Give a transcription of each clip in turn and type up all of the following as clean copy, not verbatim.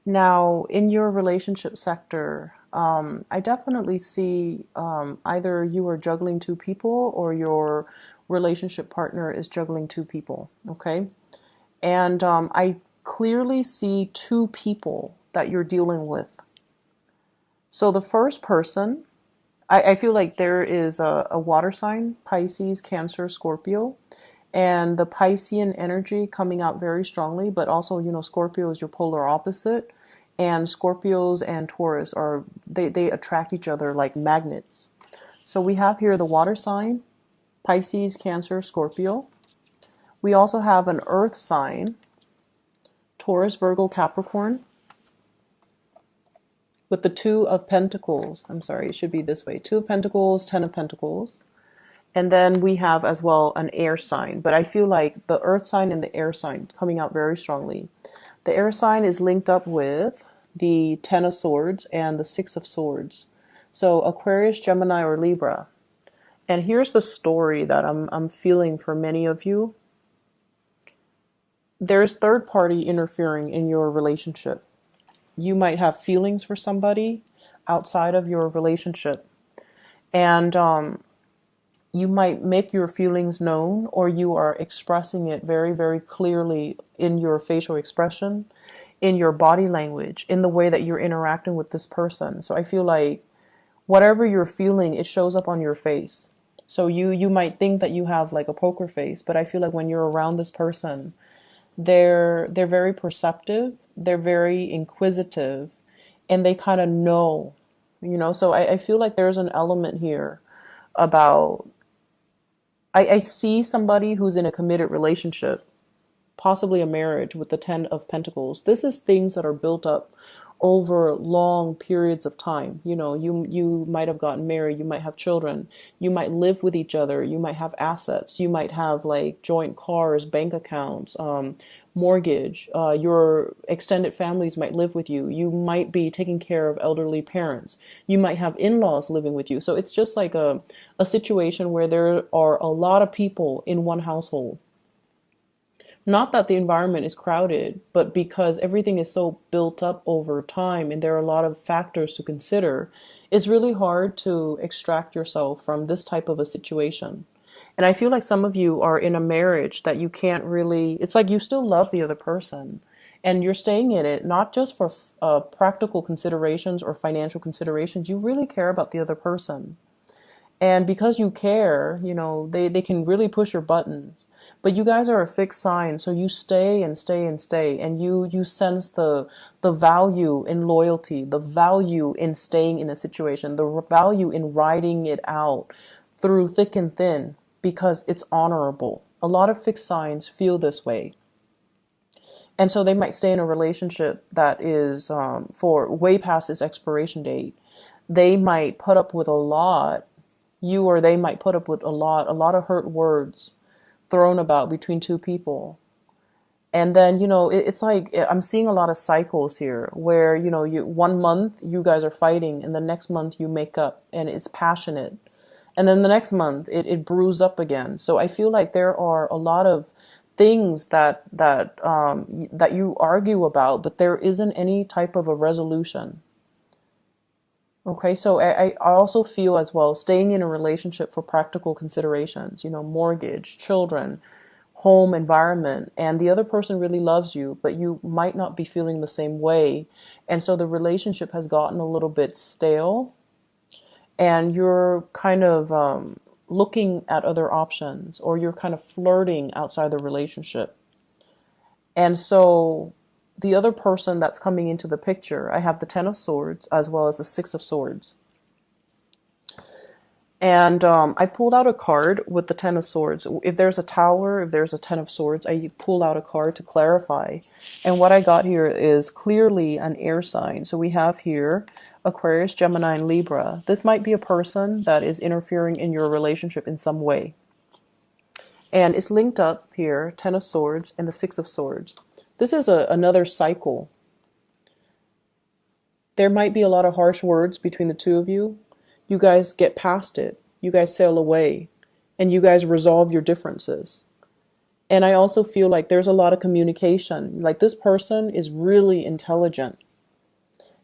Now, in your relationship sector, I definitely see either you are juggling two people or your relationship partner is juggling two people, okay? And I clearly see two people that you're dealing with. So the first person, I feel like there is a water sign, Pisces, Cancer, Scorpio, and the Piscean energy coming out very strongly, but also, Scorpio is your polar opposite, and Scorpios and Taurus they attract each other like magnets. So we have here the water sign, Pisces, Cancer, Scorpio. We also have an earth sign, Taurus, Virgo, Capricorn, with the Two of Pentacles. I'm sorry, it should be this way. Two of Pentacles, Ten of Pentacles. And then we have as well an air sign. But I feel like the earth sign and the air sign coming out very strongly. The air sign is linked up with the Ten of Swords and the Six of Swords. So Aquarius, Gemini, or Libra. And here's the story that I'm feeling for many of you. There's third party interfering in your relationship. You might have feelings for somebody outside of your relationship. And you might make your feelings known, or you are expressing it very, very clearly in your facial expression, in your body language, in the way that you're interacting with this person. So I feel like whatever you're feeling, it shows up on your face. So you might think that you have like a poker face, but I feel like when you're around this person, they're very perceptive, they're very inquisitive, and they kind of know, so I feel like there's an element here about I see somebody who's in a committed relationship, possibly a marriage with the Ten of Pentacles. This is things that are built up over long periods of time. You might have gotten married, you might have children, you might live with each other, you might have assets, you might have like joint cars, bank accounts, mortgage, your extended families might live with you, you might be taking care of elderly parents, you might have in-laws living with you. So it's just like a situation where there are a lot of people in one household. Not that the environment is crowded, but because everything is so built up over time and there are a lot of factors to consider, it's really hard to extract yourself from this type of a situation. And I feel like some of you are in a marriage that you can't really, it's like you still love the other person and you're staying in it, not just for practical considerations or financial considerations. You really care about the other person. And because you care, they can really push your buttons. But you guys are a fixed sign, so you stay and stay and stay. And you sense the value in loyalty, the value in staying in a situation, the value in riding it out through thick and thin because it's honorable. A lot of fixed signs feel this way. And so they might stay in a relationship that is for way past its expiration date. They might put up with a lot you or they might put up with a lot of hurt words thrown about between two people. And then, it's like I'm seeing a lot of cycles here where, you 1 month you guys are fighting and the next month you make up and it's passionate. And then the next month it brews up again. So I feel like there are a lot of things that you argue about, but there isn't any type of a resolution. Okay, so I also feel as well staying in a relationship for practical considerations, mortgage, children, home environment, and the other person really loves you, but you might not be feeling the same way. And so the relationship has gotten a little bit stale and you're kind of looking at other options or you're kind of flirting outside the relationship. And so the other person that's coming into the picture, I have the Ten of Swords as well as the Six of Swords. And I pulled out a card with the Ten of Swords. If there's a Tower, if there's a Ten of Swords, I pull out a card to clarify. And what I got here is clearly an air sign. So we have here Aquarius, Gemini, and Libra. This might be a person that is interfering in your relationship in some way. And it's linked up here, Ten of Swords and the Six of Swords. This is another cycle. There might be a lot of harsh words between the two of you. You guys get past it. You guys sail away. And you guys resolve your differences. And I also feel like there's a lot of communication. Like this person is really intelligent.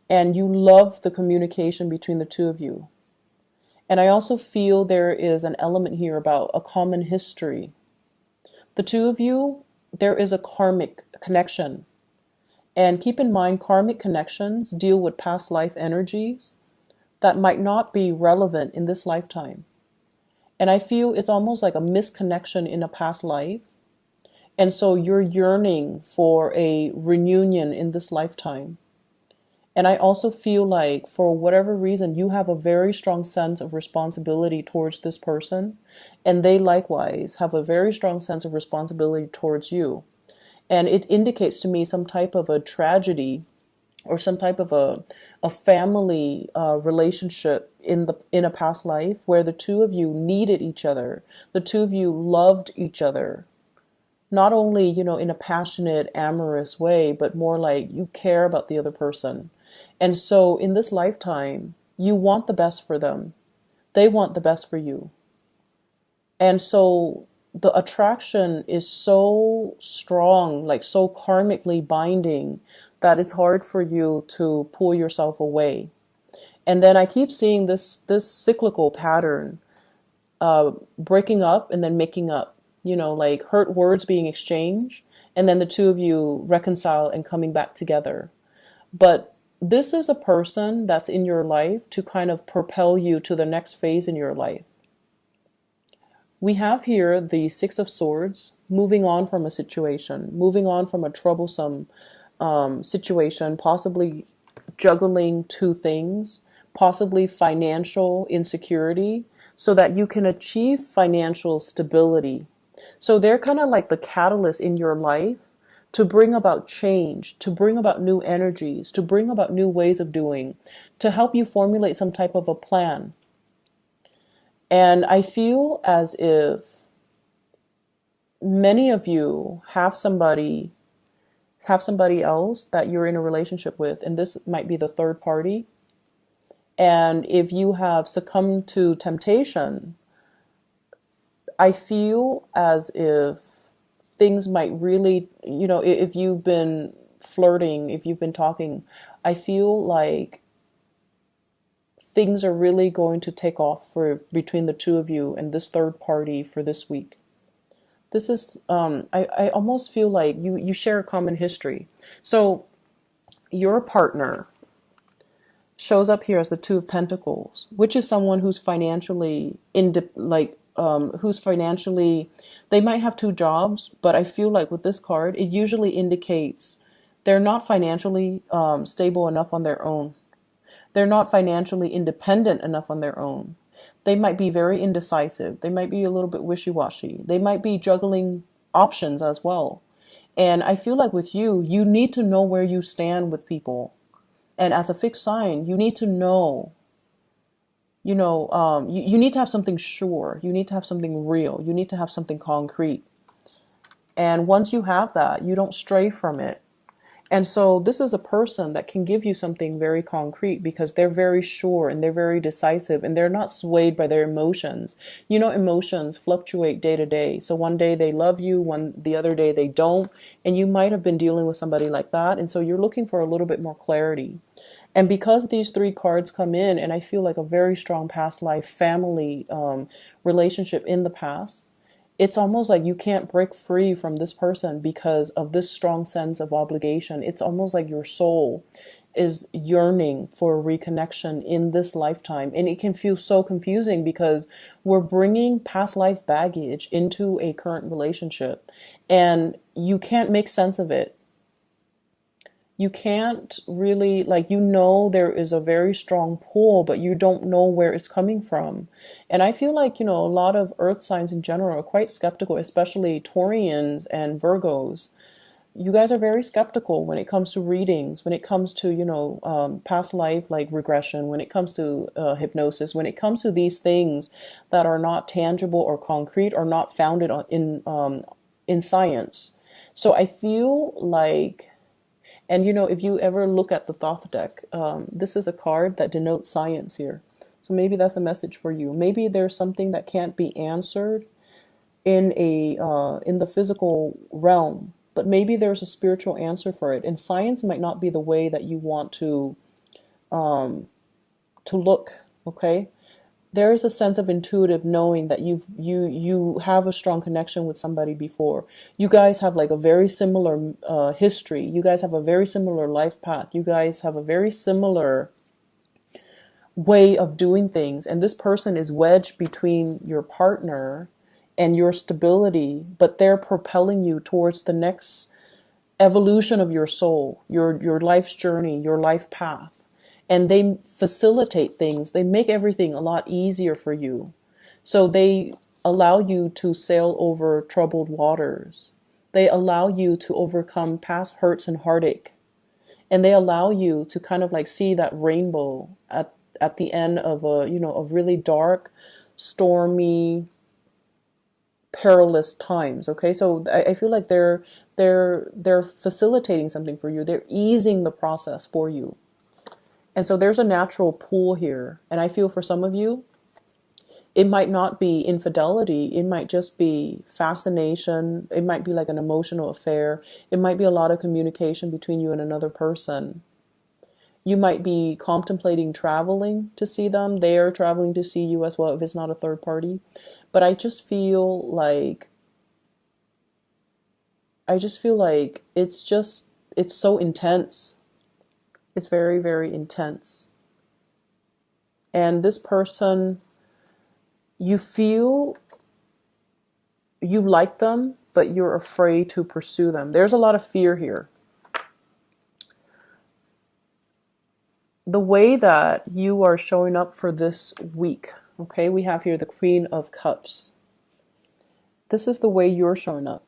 and you love the communication between the two of you. And I also feel there is an element here about a common history. The two of you, there is a karmic connection. And keep in mind, karmic connections deal with past life energies that might not be relevant in this lifetime. And I feel it's almost like a misconnection in a past life. And so you're yearning for a reunion in this lifetime. And I also feel like for whatever reason, you have a very strong sense of responsibility towards this person. And they likewise have a very strong sense of responsibility towards you. And it indicates to me some type of a tragedy or some type of a family relationship in a past life where the two of you needed each other. The two of you loved each other. Not only, in a passionate, amorous way, but more like you care about the other person. And so in this lifetime, you want the best for them. They want the best for you. And so the attraction is so strong, like so karmically binding, that it's hard for you to pull yourself away. And then I keep seeing this cyclical pattern, breaking up and then making up, like hurt words being exchanged, and then the two of you reconcile and coming back together. But this is a person that's in your life to kind of propel you to the next phase in your life. We have here the Six of Swords, moving on from a situation, moving on from a troublesome situation, possibly juggling two things, possibly financial insecurity, so that you can achieve financial stability. So they're kind of like the catalyst in your life to bring about change, to bring about new energies, to bring about new ways of doing, to help you formulate some type of a plan. And I feel as if many of you have somebody else that you're in a relationship with, and this might be the third party. And if you have succumbed to temptation, I feel as if things might really, if you've been flirting, if you've been talking, I feel like things are really going to take off for between the two of you and this third party for this week. This is, I almost feel like you share a common history. So your partner shows up here as the Two of Pentacles, which is someone who's financially, they might have two jobs, but I feel like with this card, it usually indicates they're not financially stable enough on their own. They're not financially independent enough on their own. They might be very indecisive. They might be a little bit wishy-washy. They might be juggling options as well. And I feel like with you, you need to know where you stand with people. And as a fixed sign, you need to know, you need to have something sure. You need to have something real. You need to have something concrete. And once you have that, you don't stray from it. And so this is a person that can give you something very concrete because they're very sure and they're very decisive and they're not swayed by their emotions. Emotions fluctuate day to day. So one day they love you, the other day they don't. And you might have been dealing with somebody like that. And so you're looking for a little bit more clarity. And because these three cards come in, and I feel like a very strong past life family relationship in the past, it's almost like you can't break free from this person because of this strong sense of obligation. It's almost like your soul is yearning for reconnection in this lifetime. And it can feel so confusing because we're bringing past life baggage into a current relationship and you can't make sense of it. You can't really, there is a very strong pull, but you don't know where it's coming from. And I feel like, a lot of earth signs in general are quite skeptical, especially Taurians and Virgos. You guys are very skeptical when it comes to readings, when it comes to, past life, like regression, when it comes to hypnosis, when it comes to these things that are not tangible or concrete or not founded in science. So I feel like, and if you ever look at the Thoth deck, this is a card that denotes science here. So maybe that's a message for you. Maybe there's something that can't be answered in the physical realm, but maybe there's a spiritual answer for it. And science might not be the way that you want to to look, okay? There is a sense of intuitive knowing that you have a strong connection with somebody before. You guys have like a very similar history. You guys have a very similar life path. You guys have a very similar way of doing things. And this person is wedged between your partner and your stability, but they're propelling you towards the next evolution of your soul, your life's journey, your life path. And they facilitate things. They make everything a lot easier for you. So they allow you to sail over troubled waters. They allow you to overcome past hurts and heartache. And they allow you to kind of like see that rainbow at the end of a really dark, stormy, perilous times. Okay, so I feel like they're facilitating something for you. They're easing the process for you. And so there's a natural pull here. And I feel for some of you, it might not be infidelity. It might just be fascination. It might be like an emotional affair. It might be a lot of communication between you and another person. You might be contemplating traveling to see them. They are traveling to see you as well if it's not a third party. But I just feel like it's so intense. It's very, very intense. And this person, you feel you like them, but you're afraid to pursue them. There's a lot of fear here. The way that you are showing up for this week, okay, we have here the Queen of Cups. This is the way you're showing up.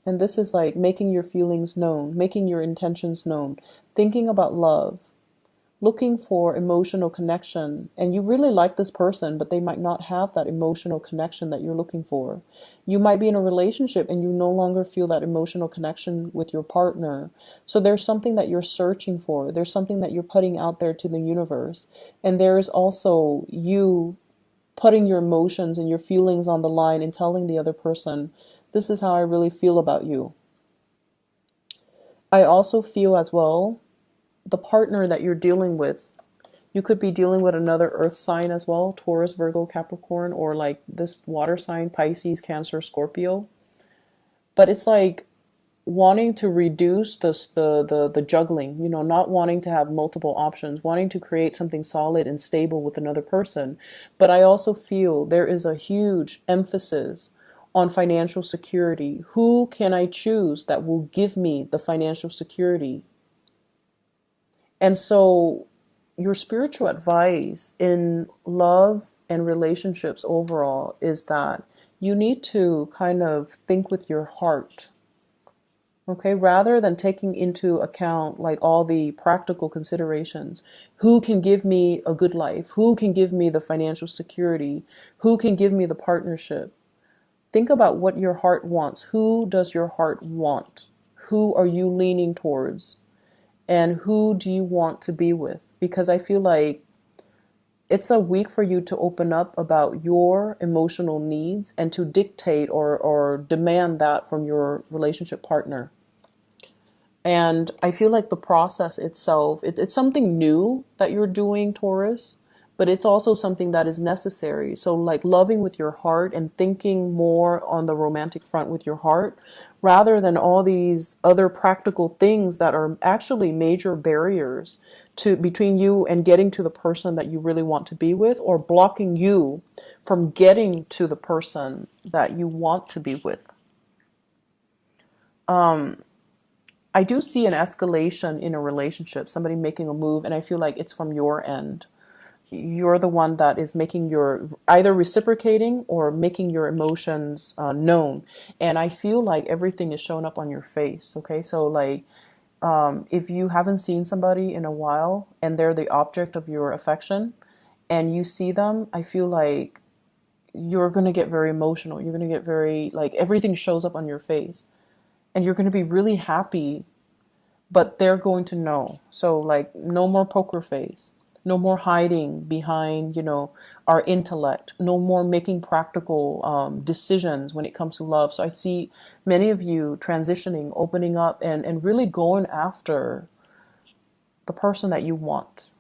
And this is like making your feelings known, making your intentions known, thinking about love, looking for emotional connection. And you really like this person, but they might not have that emotional connection that you're looking for. You might be in a relationship and you no longer feel that emotional connection with your partner. So there's something that you're searching for. There's something that you're putting out there to the universe. And there's also you putting your emotions and your feelings on the line and telling the other person, this is how I really feel about you. I also feel as well, the partner that you're dealing with, you could be dealing with another earth sign as well, Taurus, Virgo, Capricorn, or like this water sign, Pisces, Cancer, Scorpio. But it's like wanting to reduce the juggling, not wanting to have multiple options, wanting to create something solid and stable with another person. But I also feel there is a huge emphasis on financial security. Who can I choose that will give me the financial security? And so your spiritual advice in love and relationships overall is that you need to kind of think with your heart. Okay, rather than taking into account like all the practical considerations. Who can give me a good life? Who can give me the financial security? Who can give me the partnership? Think about what your heart wants. Who does your heart want? Who are you leaning towards? And who do you want to be with? Because I feel like it's a week for you to open up about your emotional needs and to dictate or demand that from your relationship partner. And I feel like the process itself, it's something new that you're doing, Taurus, but it's also something that is necessary. So like loving with your heart and thinking more on the romantic front with your heart, rather than all these other practical things that are actually major barriers to between you and getting to the person that you really want to be with, or blocking you from getting to the person that you want to be with. I do see an escalation in a relationship, somebody making a move, and I feel like it's from your end. You're the one that is making your, either reciprocating or making your emotions known. And I feel like everything is showing up on your face. Okay, so like if you haven't seen somebody in a while and they're the object of your affection and you see them, I feel like you're going to get very emotional. You're going to get very, like, everything shows up on your face and you're going to be really happy, but they're going to know. So like no more poker face. No more hiding behind, our intellect. No more making practical decisions when it comes to love. So I see many of you transitioning, opening up, and really going after the person that you want.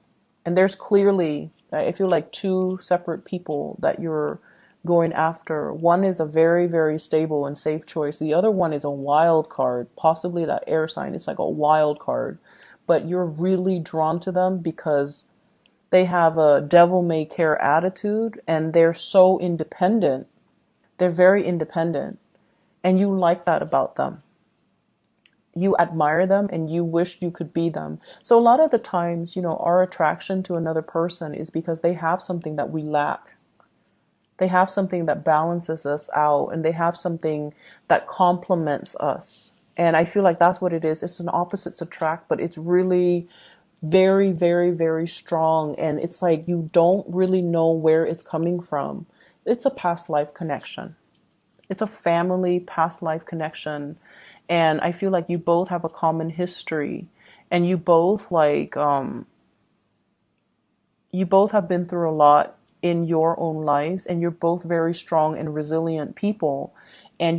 And there's clearly, I feel like, two separate people that you're going after. One is a very, very stable and safe choice. The other one is a wild card, possibly that air sign. It's like a wild card. But you're really drawn to them because they have a devil may care attitude and they're so independent. They're very independent. And you like that about them. You admire them and you wish you could be them. So a lot of the times, our attraction to another person is because they have something that we lack. They have something that balances us out, and they have something that complements us. And I feel like that's what it is. It's an opposites attract, but it's really very, very, very strong. And it's like you don't really know where it's coming from. It's a past life connection. It's a family past life connection. And I feel like you both have a common history, and you both you both have been through a lot in your own lives, and you're both very strong and resilient people. And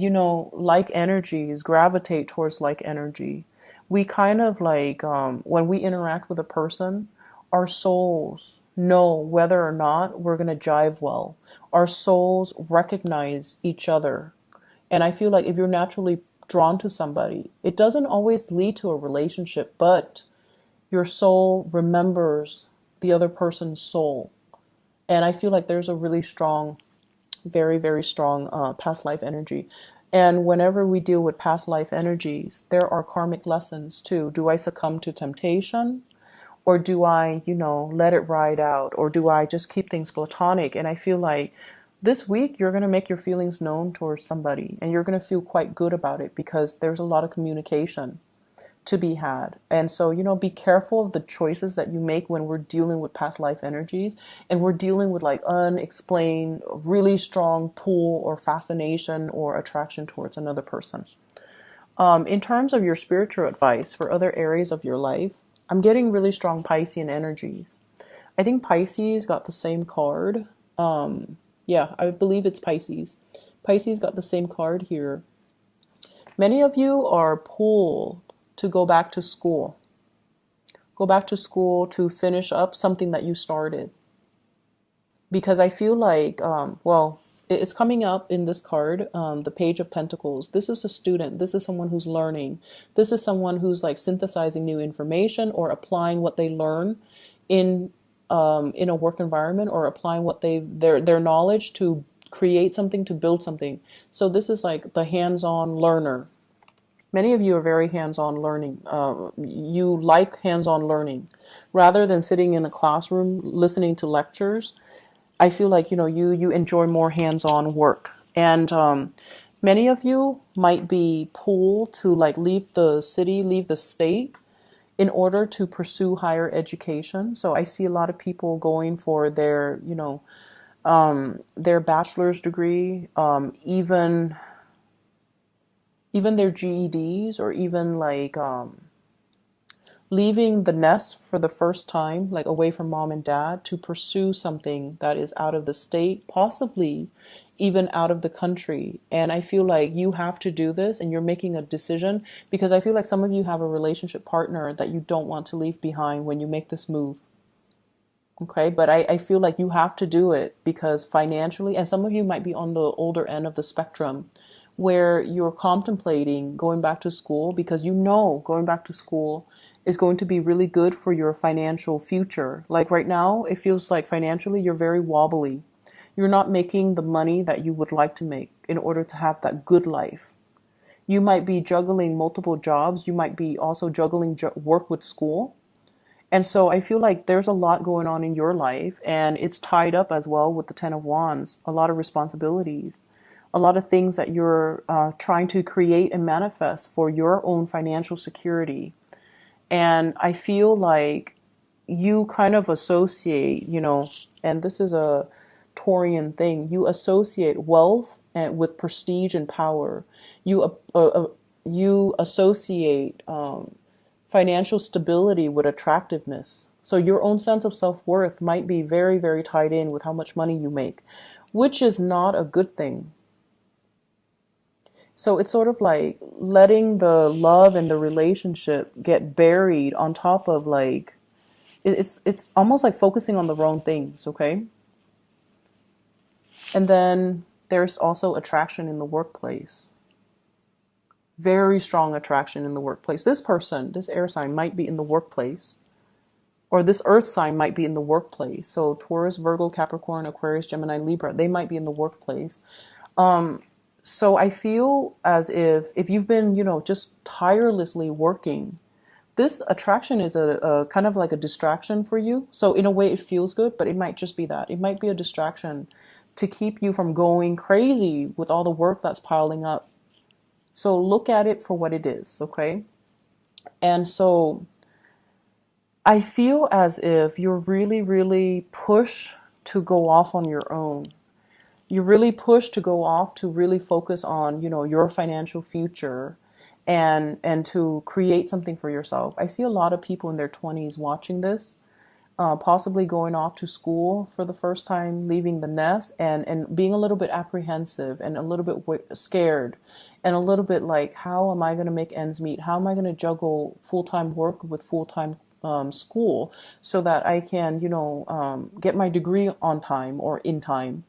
like energies gravitate towards like energy. We kind of when we interact with a person, our souls know whether or not we're going to jive well. Our souls recognize each other. And I feel like if you're naturally drawn to somebody, it doesn't always lead to a relationship, but your soul remembers the other person's soul. And I feel like there's a really strong, very, very strong past life energy. And whenever we deal with past life energies, there are karmic lessons too. Do I succumb to temptation? Or do I, let it ride out? Or do I just keep things platonic? And I feel like this week you're going to make your feelings known towards somebody, and you're going to feel quite good about it because there's a lot of communication to be had. And so, be careful of the choices that you make when we're dealing with past life energies and we're dealing with like unexplained, really strong pull or fascination or attraction towards another person. In terms of your spiritual advice for other areas of your life, I'm getting really strong Piscean energies. I think Pisces got the same card. Yeah, I believe it's Pisces. Pisces got the same card here. Many of you are pulled to go back to school. Go back to school to finish up something that you started. Because I feel like, it's coming up in this card, the Page of Pentacles. This is a student. This is someone who's learning. This is someone who's like synthesizing new information or applying what they learn in a work environment, or applying what their knowledge to create something, to build something. So this is like the hands-on learner. Many of you are very hands-on learning. You like hands-on learning. Rather than sitting in a classroom listening to lectures, I feel like, you enjoy more hands-on work. And many of you might be pulled to like leave the city, leave the state in order to pursue higher education. So I see a lot of people going for their bachelor's degree, even their GEDs, or even leaving the nest for the first time, like away from mom and dad, to pursue something that is out of the state, possibly even out of the country. And I feel like you have to do this, and you're making a decision, because I feel like some of you have a relationship partner that you don't want to leave behind when you make this move. Okay, but I feel like you have to do it because financially, and some of you might be on the older end of the spectrum, where you're contemplating going back to school because going back to school is going to be really good for your financial future. Like right now, it feels like financially you're very wobbly. You're not making the money that you would like to make in order to have that good life. You might be juggling multiple jobs. You might be also juggling work with school. And so I feel like there's a lot going on in your life, and it's tied up as well with the Ten of Wands, a lot of responsibilities, a lot of things that you're trying to create and manifest for your own financial security. And I feel like you kind of associate, and this is a Taurian thing, you associate wealth with prestige and power. You associate financial stability with attractiveness. So your own sense of self-worth might be very, very tied in with how much money you make, which is not a good thing. So it's sort of like letting the love and the relationship get buried on top of It's almost like focusing on the wrong things, okay? And then there's also attraction in the workplace. Very strong attraction in the workplace. This person, this air sign, might be in the workplace, or this earth sign might be in the workplace. So Taurus, Virgo, Capricorn, Aquarius, Gemini, Libra, they might be in the workplace. So I feel as if you've been, just tirelessly working, this attraction is a kind of like a distraction for you. So in a way it feels good, but it might just be that. It might be a distraction to keep you from going crazy with all the work that's piling up. So look at it for what it is, okay? And so I feel as if you're really, really pushed to go off on your own. You're really pushed to go off to really focus on, your financial future and to create something for yourself. I see a lot of people in their 20s watching this, possibly going off to school for the first time, leaving the nest, and being a little bit apprehensive and a little bit scared and a little bit like, how am I going to make ends meet? How am I going to juggle full-time work with full-time school so that I can, get my degree on time or in time?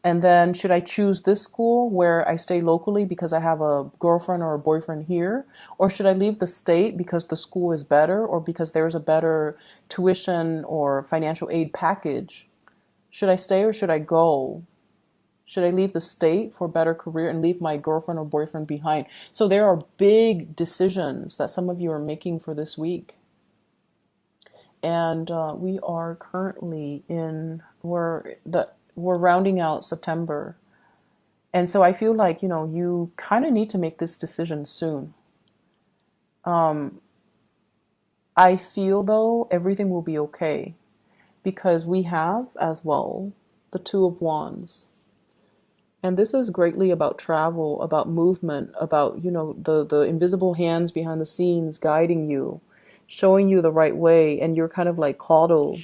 And then should I choose this school where I stay locally because I have a girlfriend or a boyfriend here? Or should I leave the state because the school is better or because there's a better tuition or financial aid package? Should I stay or should I go? Should I leave the state for a better career and leave my girlfriend or boyfriend behind? So there are big decisions that some of you are making for this week. And we are currently we're rounding out September. And so I feel like, you kind of need to make this decision soon. I feel though everything will be okay because we have as well the Two of Wands. And this is greatly about travel, about movement, about, the invisible hands behind the scenes guiding you, showing you the right way, and you're kind of like coddled,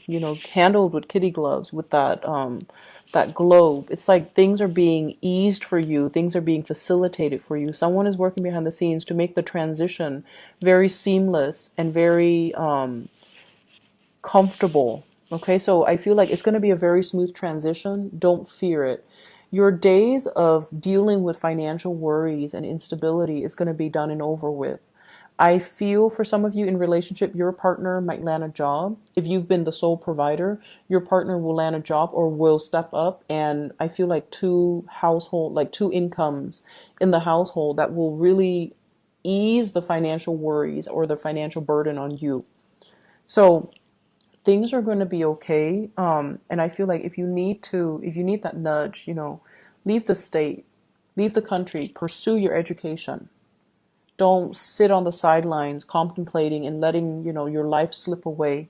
handled with kitty gloves with that globe. It's like things are being eased for you, things are being facilitated for you. Someone is working behind the scenes to make the transition very seamless and very comfortable. Okay, so I feel like it's going to be a very smooth transition. Don't fear it. Your days of dealing with financial worries and instability is going to be done and over with. I feel for some of you in relationship, your partner might land a job. If you've been the sole provider, your partner will land a job or will step up. And I feel like two incomes in the household that will really ease the financial worries or the financial burden on you. So things are going to be okay. And I feel like if you need that nudge, leave the state, leave the country, pursue your education. Don't sit on the sidelines contemplating and letting, your life slip away.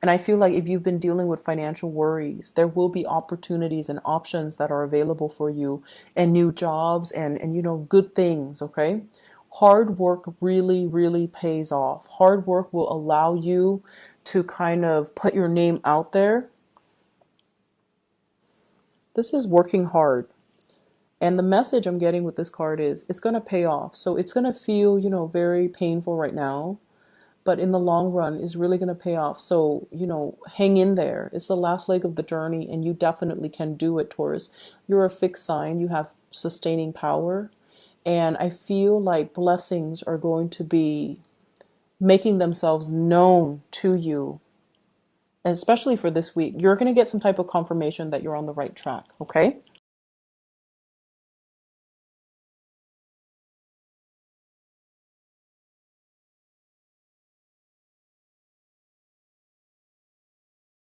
And I feel like if you've been dealing with financial worries, there will be opportunities and options that are available for you and new jobs and good things, okay? Hard work really, really pays off. Hard work will allow you to kind of put your name out there. This is working hard. And the message I'm getting with this card is it's going to pay off. So it's going to feel, very painful right now, but in the long run is really going to pay off. So, hang in there. It's the last leg of the journey and you definitely can do it, Taurus. You're a fixed sign. You have sustaining power. And I feel like blessings are going to be making themselves known to you. And especially for this week, you're going to get some type of confirmation that you're on the right track. Okay?